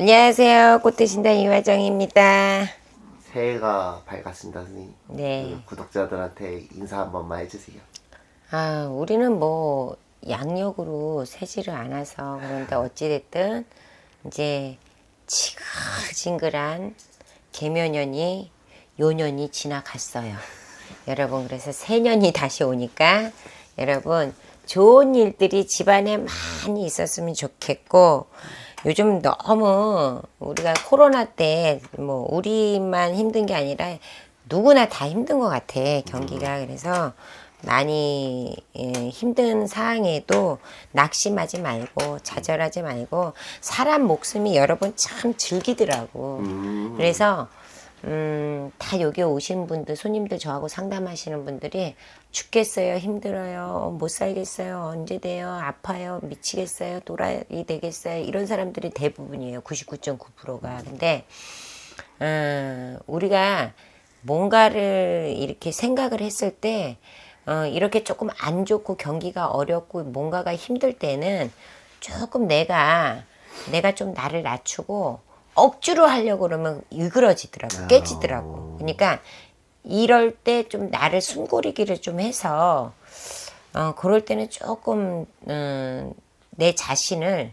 안녕하세요. 꽃 드신다 이화정입니다. 새해가 밝았습니다, 선생님. 네. 구독자들한테 인사 한 번만 해주세요. 우리는 뭐 양력으로 세지를 않아서 그런데 어찌됐든 이제 징글징글한 개묘년이 요년이 지나갔어요. 여러분, 그래서 새년이 다시 오니까 여러분 좋은 일들이 집안에 많이 있었으면 좋겠고, 요즘 너무 우리가 코로나 때 뭐 우리만 힘든 게 아니라 누구나 다 힘든 것 같아, 경기가. 그래서 많이 힘든 상황에도 낙심하지 말고 좌절하지 말고, 사람 목숨이 여러분 참 즐기더라고. 그래서 다 여기 오신 분들, 손님들, 저하고 상담하시는 분들이 죽겠어요, 힘들어요, 못 살겠어요, 언제 돼요, 아파요, 미치겠어요, 또라이 되겠어요, 이런 사람들이 대부분이에요. 99.9%가. 근데 우리가 뭔가를 이렇게 생각을 했을 때 이렇게 조금 안 좋고 경기가 어렵고 뭔가가 힘들 때는 조금 내가 좀 나를 낮추고 억지로 하려고 그러면 일그러지더라고, 깨지더라고. 그러니까 이럴 때 좀 나를 숨고르기를 좀 해서 그럴 때는 조금 내 자신을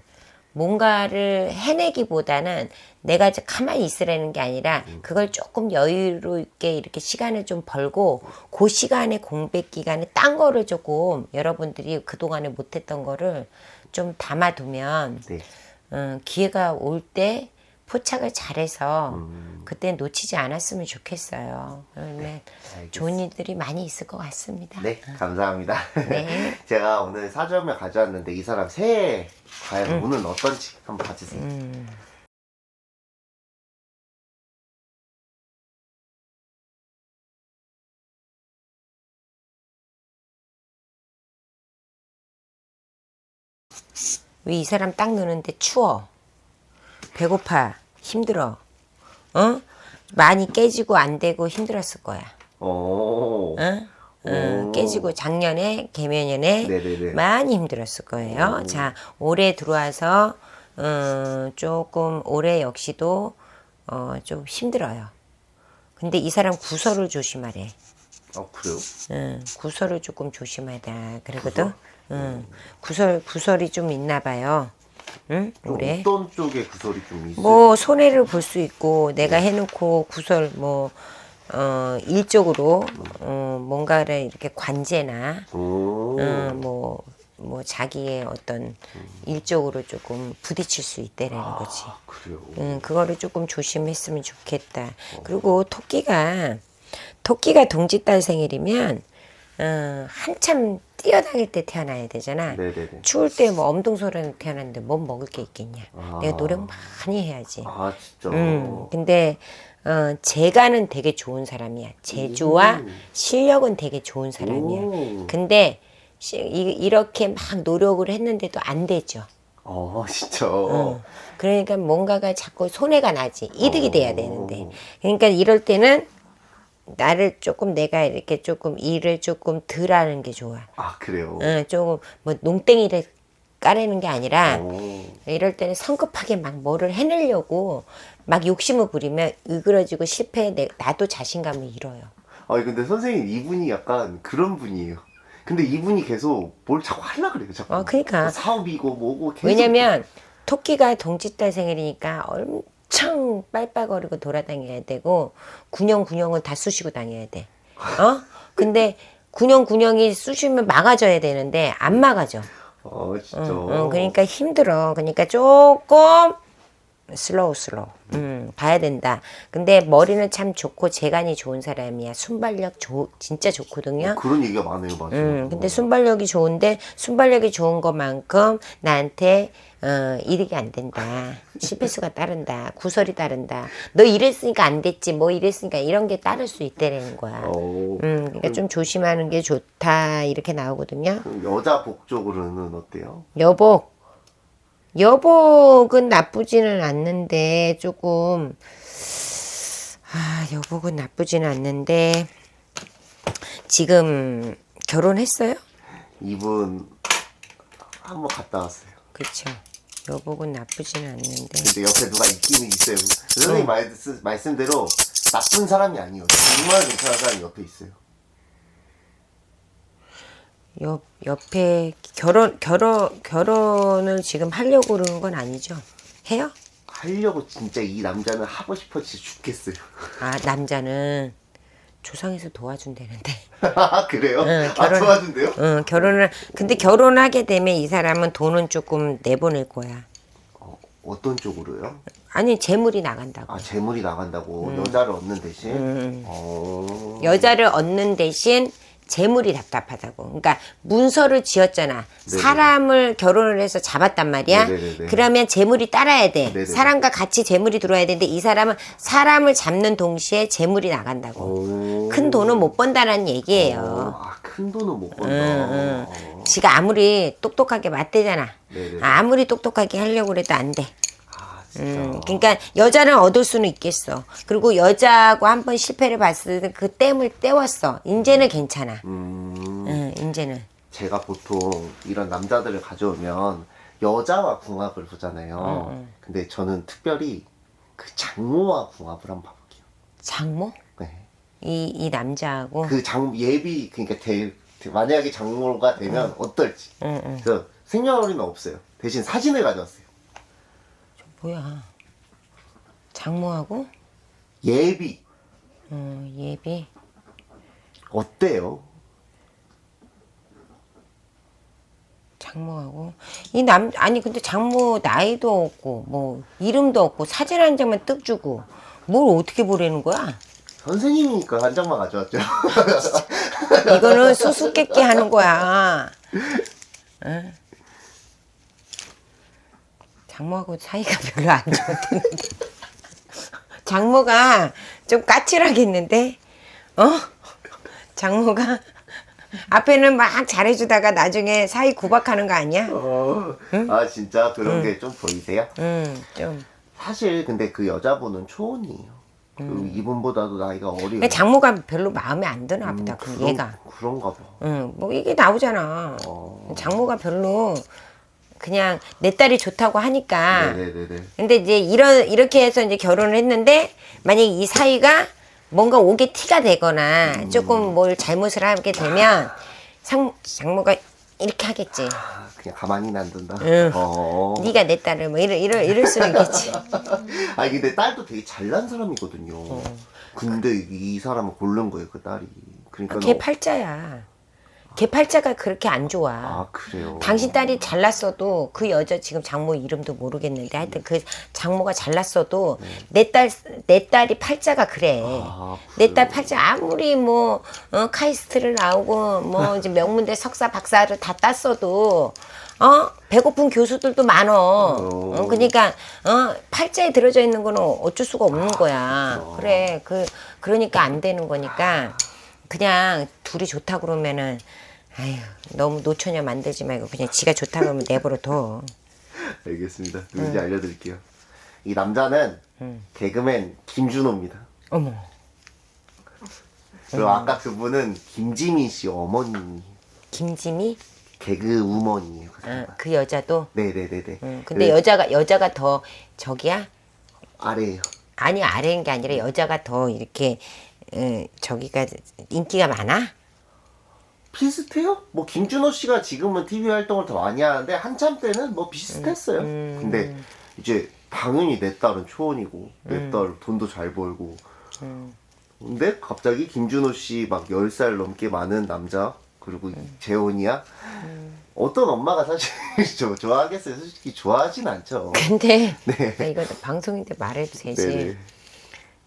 뭔가를 해내기보다는 내가 이제 가만히 있으라는 게 아니라 그걸 조금 여유롭게 이렇게 시간을 좀 벌고, 그 시간에 공백 기간에 딴 거를 조금 여러분들이 그동안에 못했던 거를 좀 담아두면 네. 기회가 올 때 포착을 잘해서 그때 놓치지 않았으면 좋겠어요. 그러면 좋은 일들이 많이 있을 것 같습니다. 네, 감사합니다. 네. 제가 오늘 사주함을 가져왔는데 이 사람 새해 과연 운은 어떤지 한번 봐주세요. 왜 이 사람 딱 느는데 추워, 배고파, 힘들어, 많이 깨지고 안 되고 힘들었을 거야. 오. 깨지고 작년에 개묘년에 네네네. 많이 힘들었을 거예요. 자, 올해 들어와서 조금 올해 역시도 좀 힘들어요. 근데 이 사람 구설을 조심하래. 그래요? 구설을 조금 조심하다 그러거든. 구설이 좀 있나 봐요. 응? 좀 올해. 어떤 쪽에 구설이 좀 있어요? 뭐 손해를 볼 수 있고, 내가 해놓고 구설 일적으로 뭔가를 이렇게 관제나 오. 뭐 자기의 어떤 일적으로 조금 부딪힐 수 있다라는 거지. 그래요? 그거를 조금 조심했으면 좋겠다. 그리고 토끼가 동짓달 생일이면 한참 뛰어다닐 때 태어나야 되잖아. 네네네. 추울 때 뭐 엄동설은 태어났는데 뭐 먹을 게 있겠냐. 내가 노력 많이 해야지. 진짜. 근데 재가는 되게 좋은 사람이야. 재주와 실력은 되게 좋은 사람이야. 근데 이렇게 막 노력을 했는데도 안 되죠. 진짜. 그러니까 뭔가가 자꾸 손해가 나지. 이득이 돼야 되는데. 그러니까 이럴 때는 나를 조금, 내가 이렇게 조금 일을 조금 덜 하는 게 좋아. 그래요? 조금 뭐 농땡이를 까내는 게 아니라, 오. 이럴 때는 성급하게 막 뭐를 해내려고 막 욕심을 부리면 으그러지고 실패해. 나도 자신감을 잃어요. 근데 선생님 이분이 약간 그런 분이에요. 근데 이분이 계속 뭘 자꾸 하려고 그래요. 자꾸. 그러니까. 뭐 사업이고 뭐고 계속. 왜냐면 토끼가 동짓달 생일이니까 엄청 빨빨거리고 돌아다녀야 되고, 군형은 다 쑤시고 다녀야 돼. 근데 군형이 쑤시면 막아줘야 되는데 안 막아줘. 진짜. 그러니까 힘들어. 그러니까 조금 슬로우 봐야 된다. 근데 머리는 참 좋고 재간이 좋은 사람이야. 순발력 진짜 좋거든요. 그런 얘기가 많아요, 맞아요. 근데 순발력이 좋은데, 순발력이 좋은 것만큼 나한테 이득이 안 된다. 실패수가 따른다. 구설이 따른다. 너 이랬으니까 안 됐지, 뭐 이랬으니까, 이런 게 따를 수 있다라는 거야. 그러니까 좀 조심하는 게 좋다, 이렇게 나오거든요. 그럼 여자 복 쪽으로는 어때요? 여복은 나쁘지는 않는데, 조금 여복은 나쁘지는 않는데, 지금 결혼했어요? 이분 한번 갔다 왔어요. 그렇죠. 여복은 나쁘진 않는데. 근데 옆에 누가 있기는 있어요. 선생님 말씀대로 나쁜 사람이 아니에요. 정말 괜찮은 사람이 옆에 있어요. 옆에 결혼을 지금 하려고 그러는 건 아니죠? 해요? 하려고 진짜 이 남자는 하고 싶어 진짜 죽겠어요. 아, 남자는 조상에서 도와준다는데. 그래요? 응, 도와준대요? 응, 근데 결혼하게 되면 이 사람은 돈은 조금 내보낼 거야. 어떤 쪽으로요? 아니, 재물이 나간다고. 아, 재물이 나간다고 여자를 얻는 대신? 여자를 얻는 대신 재물이 답답하다고. 그러니까 문서를 지었잖아. 네네. 사람을 결혼을 해서 잡았단 말이야. 네네네. 그러면 재물이 따라야 돼. 네네네. 사람과 같이 재물이 들어와야 되는데 이 사람은 사람을 잡는 동시에 재물이 나간다고. 오. 큰 돈은 못 번다는 얘기예요. 아, 큰 돈은 못 번다. 지가 아무리 똑똑하게 맞대잖아. 네네. 아무리 똑똑하게 하려고 그래도 안 돼. 아, 진짜. 그러니까 여자는 얻을 수는 있겠어. 그리고 여자하고 한 번 실패를 봤을 때 그 땜을 때웠어. 이제는 괜찮아. 이제는. 제가 보통 이런 남자들을 가져오면 여자와 궁합을 보잖아요. 근데 저는 특별히 그 장모와 궁합을 한번 봐볼게요. 장모? 네. 이 남자하고. 그 예비, 그러니까 만약에 장모가 되면 어떨지. 그래서 생년월일은 없어요. 대신 사진을 가져왔어요. 뭐야? 장모하고? 예비. 예비. 어때요? 장모하고. 아니, 근데 장모 나이도 없고, 뭐, 이름도 없고, 사진 한 장만 뜩 주고, 뭘 어떻게 보라는 거야? 선생님이니까 한 장만 가져왔죠. 이거는 수수께끼 하는 거야. 응? 장모하고 사이가 별로 안 좋았는데. 장모가 좀 까칠하겠는데? 장모가 앞에는 막 잘해주다가 나중에 사이 구박하는 거 아니야? 아, 진짜 그런 게 좀 보이세요? 좀. 사실 근데 그 여자분은 초혼이에요. 그 이분보다도 나이가 어려요. 근데 장모가 별로 마음에 안 드나 보다, 그 얘가. 그런가 봐. 뭐 이게 나오잖아. 장모가 별로 그냥 내 딸이 좋다고 하니까. 네네네네. 근데 이제 이렇게 해서 이제 결혼을 했는데 만약에 이 사이가 뭔가 오게 티가 되거나 조금 뭘 잘못을 하게 되면 장모가 이렇게 하겠지. 아, 그냥 가만히는 안 둔다. 응. 어. 네가 내 딸을 뭐 이럴 수는 있겠지. 아니 근데 딸도 되게 잘난 사람이거든요. 근데 이 사람을 고른 거예요, 그 딸이. 그러니까 걔 팔자야. 걔 팔자가 그렇게 안 좋아. 아, 그래요. 당신 딸이 잘났어도 그 여자 지금 장모 이름도 모르겠는데 하여튼 그 장모가 잘났어도 내 딸이 팔자가 그래. 아, 내 딸 팔자 아무리 뭐 카이스트를 나오고 뭐 이제 명문대 석사 박사를 다 땄어도 배고픈 교수들도 많어. 그러니까 팔자에 들어져 있는 거는 어쩔 수가 없는 거야. 그래 그러니까 안 되는 거니까 그냥 둘이 좋다 그러면은 아휴 너무 노처녀 만들지 말고 그냥 지가 좋다 그러면 내버려 둬. 알겠습니다. 누군지 알려드릴게요. 이 남자는 개그맨 김준호입니다. 어머. 그리고 아까 그분은 김지민 씨 어머니. 김지미? 개그 우먼이에요. 그 사람. 그 여자도. 네네네네. 근데 여자가 더 저기야? 아래예요. 아니 아래인 게 아니라 여자가 더 이렇게 저기가 인기가 많아? 비슷해요? 뭐 김준호 씨가 지금은 TV 활동을 더 많이 하는데 한참 때는 뭐 비슷했어요. 근데 이제 당연히 내 딸은 초혼이고 내 딸 돈도 잘 벌고 근데 갑자기 김준호 씨 막 10살 넘게 많은 남자 그리고 재혼이야? 어떤 엄마가 사실 좋아하겠어요? 솔직히 좋아하진 않죠. 근데 네. 나 이거 방송인데 말해도 되지. 네네.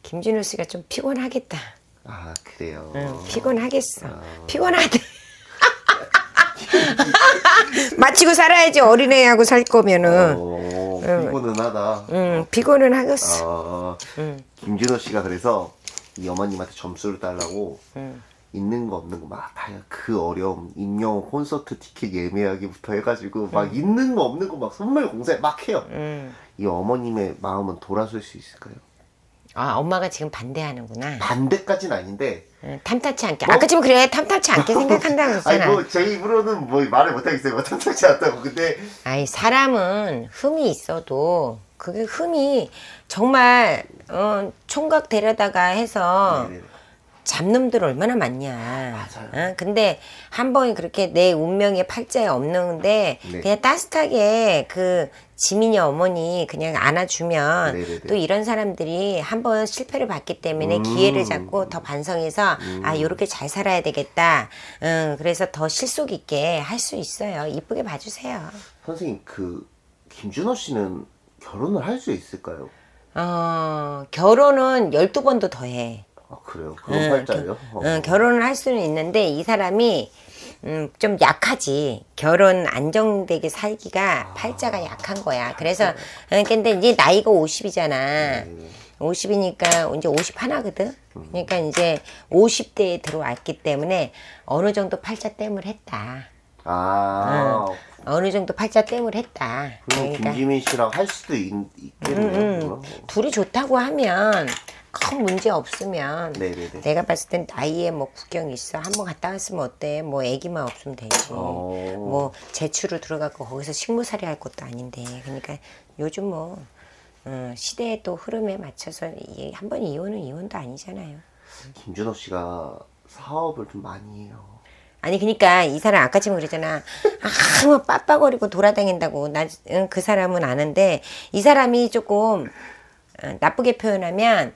김준호 씨가 좀 피곤하겠다. 아, 그래요. 피곤하겠어. 피곤하대. 마치고 살아야지 어린애하고 살 거면은. 피곤은 하다. 피곤은 하겠어. 김준호 씨가 그래서 이 어머님한테 점수를 달라고 있는 거 없는 거 막 다 그 어려움 임영웅 콘서트 티켓 예매하기부터 해가지고 막 있는 거 없는 거 막 선물 공세 막 해요. 이 어머님의 마음은 돌아설 수 있을까요? 아, 엄마가 지금 반대하는구나. 반대까지는 아닌데. 탐탁치 않게. 아까 지금 그래. 탐탁치 않게 생각한다고 아니 했잖아. 뭐 제 입으로는 뭐 말을 못하겠어요. 뭐 탐탁지 않다고. 근데 아이, 사람은 흠이 있어도 그게 흠이 정말 총각 데려다가 해서 네네네. 잡놈들 얼마나 많냐. 맞아요. 근데 한 번이 그렇게 내 운명의 팔자에 없는데 네. 그냥 따뜻하게 그 지민이 어머니 그냥 안아주면 네네네. 또 이런 사람들이 한 번 실패를 봤기 때문에 기회를 잡고 더 반성해서 아, 요렇게 잘 살아야 되겠다. 그래서 더 실속 있게 할 수 있어요. 이쁘게 봐주세요. 선생님 그 김준호 씨는 결혼을 할 수 있을까요? 결혼은 12번도 더 해. 아 그래요? 그런 팔자예요? 결혼을 할 수는 있는데 이 사람이 좀 약하지. 결혼 안정되게 살기가 팔자가 약한 거야. 그래서 근데 이제 나이가 50이잖아. 50이니까 이제 50 하나거든. 그러니까 이제 50대에 들어왔기 때문에 어느 정도 팔자 땜을 했다. 아 어느 정도 팔자 땜을 했다. 그럼 그러니까 김지민 씨랑 할 수도 있겠네요. 둘이 좋다고 하면 큰 문제 없으면 네네네. 내가 봤을 땐 나이에 뭐 구경 있어. 한번 갔다 왔으면 어때? 뭐 애기만 없으면 되지. 뭐 제추로 들어가고 거기서 식무살이 할 것도 아닌데. 그러니까 요즘 뭐 시대의 또 흐름에 맞춰서 한 번 이혼은 이혼도 아니잖아요. 김준호 씨가 사업을 좀 많이 해요. 아니 그러니까 이 사람 아까 지금 그랬잖아. 뭐 빠빠거리고 돌아다닌다고. 나 그 사람은 아는데 이 사람이 조금 나쁘게 표현하면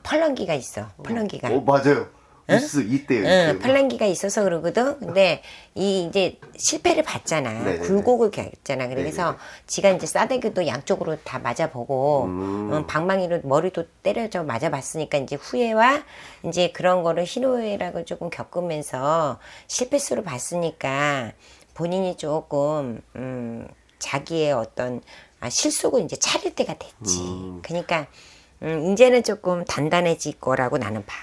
펄렁기가 있어. 펄렁기가. 맞아요. 뉴스 이때요. 펄렁기가 있어서 그러거든. 근데 이제 실패를 봤잖아. 네네네. 굴곡을 겪잖아. 그래서 네네네. 지가 이제 싸대기도 양쪽으로 다 맞아보고 방망이로 머리도 때려져 맞아봤으니까 이제 후회와 이제 그런 거를 희노애락을 조금 겪으면서 실패수를 봤으니까 본인이 조금 자기의 어떤 실속을 이제 차릴 때가 됐지. 그러니까 이제는 조금 단단해질 거라고 나는 봐.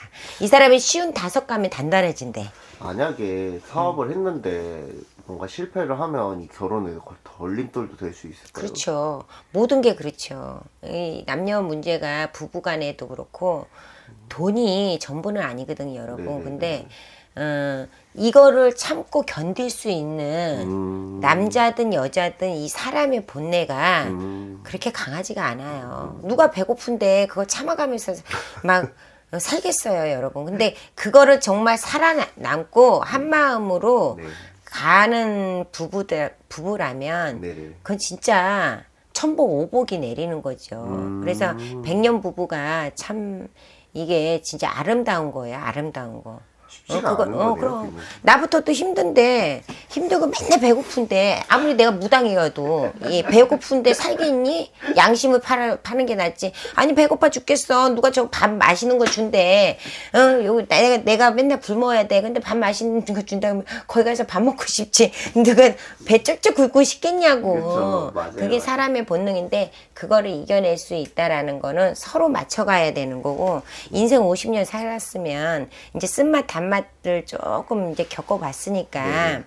이 사람이 쉬운 5가면 단단해진대. 만약에 사업을 했는데 뭔가 실패를 하면 이 결혼에 걸림돌도 될 수 있을까요? 그렇죠. 모든 게 그렇죠. 이 남녀 문제가 부부간에도 그렇고 돈이 전부는 아니거든요, 여러분. 네네네. 근데 이거를 참고 견딜 수 있는 남자든 여자든 이 사람의 본내가 그렇게 강하지가 않아요. 누가 배고픈데 그거 참아가면서 막 살겠어요, 여러분. 근데 그거를 정말 살아남고 한 마음으로 네. 가는 부부라면 네네. 그건 진짜 천복 오복이 내리는 거죠. 그래서 백년 부부가 참 이게 진짜 아름다운 거예요. 아름다운 거. 쉽지가 않은 거네요. 그럼 나부터 또 힘든데 힘들고 맨날 배고픈데 아무리 내가 무당이어도 이 배고픈데 살겠니? 양심을 파는 게 낫지. 아니 배고파 죽겠어. 누가 저 밥 맛있는 거 준대. 요 내가 맨날 굶어야 돼. 근데 밥 맛있는 거 준다면 거기 가서 밥 먹고 싶지. 누가 배 쩍쩍 굶고 싶겠냐고. 그렇죠. 맞아요. 그게 사람의 본능인데 그거를 이겨낼 수 있다라는 거는 서로 맞춰가야 되는 거고 인생 50년 살았으면 이제 쓴맛 단맛을 조금 이제 겪어봤으니까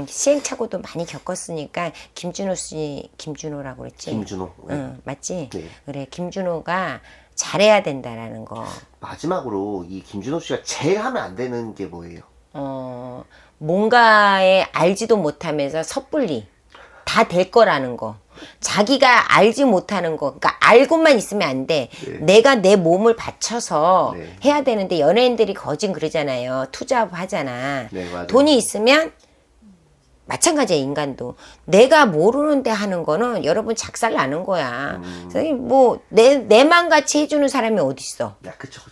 시행착오도 많이 겪었으니까 김준호라고 그랬지? 김준호. 네. 맞지? 네. 그래 김준호가 잘해야 된다라는 거. 마지막으로 이 김준호 씨가 제일 하면 안 되는 게 뭐예요? 뭔가에 알지도 못하면서 섣불리 다 될 거라는 거. 자기가 알지 못하는 거, 그러니까 알고만 있으면 안 돼. 네. 내가 내 몸을 바쳐서 네. 해야 되는데 연예인들이 거진 그러잖아요. 투잡하잖아. 네, 맞아요. 돈이 있으면 마찬가지야 인간도. 내가 모르는데 하는 거는 여러분 작살 나는 거야. 뭐 내만 같이 해주는 사람이 어디 있어? 야, 그쵸.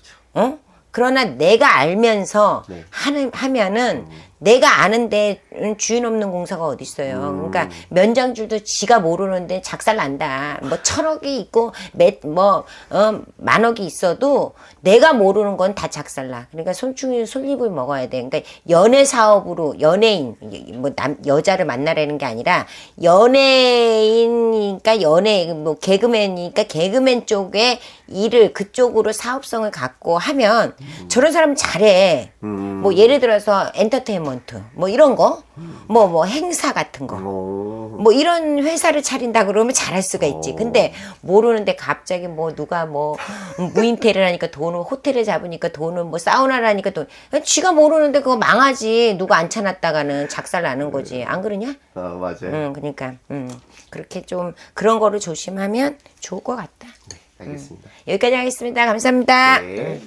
그러나 내가 알면서 네. 하면은 내가 아는데 주인 없는 공사가 어디 있어요. 그러니까 면장줄도 지가 모르는데 작살 난다. 뭐 1,000억이 있고 만억이 있어도 내가 모르는 건 다 작살나. 그러니까 손충이 솔잎을 먹어야 돼. 그러니까 연애 사업으로 연예인 여자를 만나라는 게 아니라 연예인이니까 뭐 개그맨이니까 개그맨 쪽에 일을 그쪽으로 사업성을 갖고 하면 저런 사람 잘해. 뭐 예를 들어서 엔터테인먼트 뭐 이런 거, 뭐 행사 같은 거. 뭐 이런 회사를 차린다 그러면 잘할 수가 있지. 근데 모르는데 갑자기 뭐 누가 뭐 무인텔을 하니까 돈을 호텔을 잡으니까 돈을 뭐 사우나를 하니까 돈. 쥐가 모르는데 그거 망하지. 누가 앉혀놨다가는 작살 나는 거지. 안 그러냐? 맞아요. 그러니까 그렇게 좀 그런 거를 조심하면 좋을 것 같다. 알겠습니다. 여기까지 하겠습니다. 감사합니다. 네.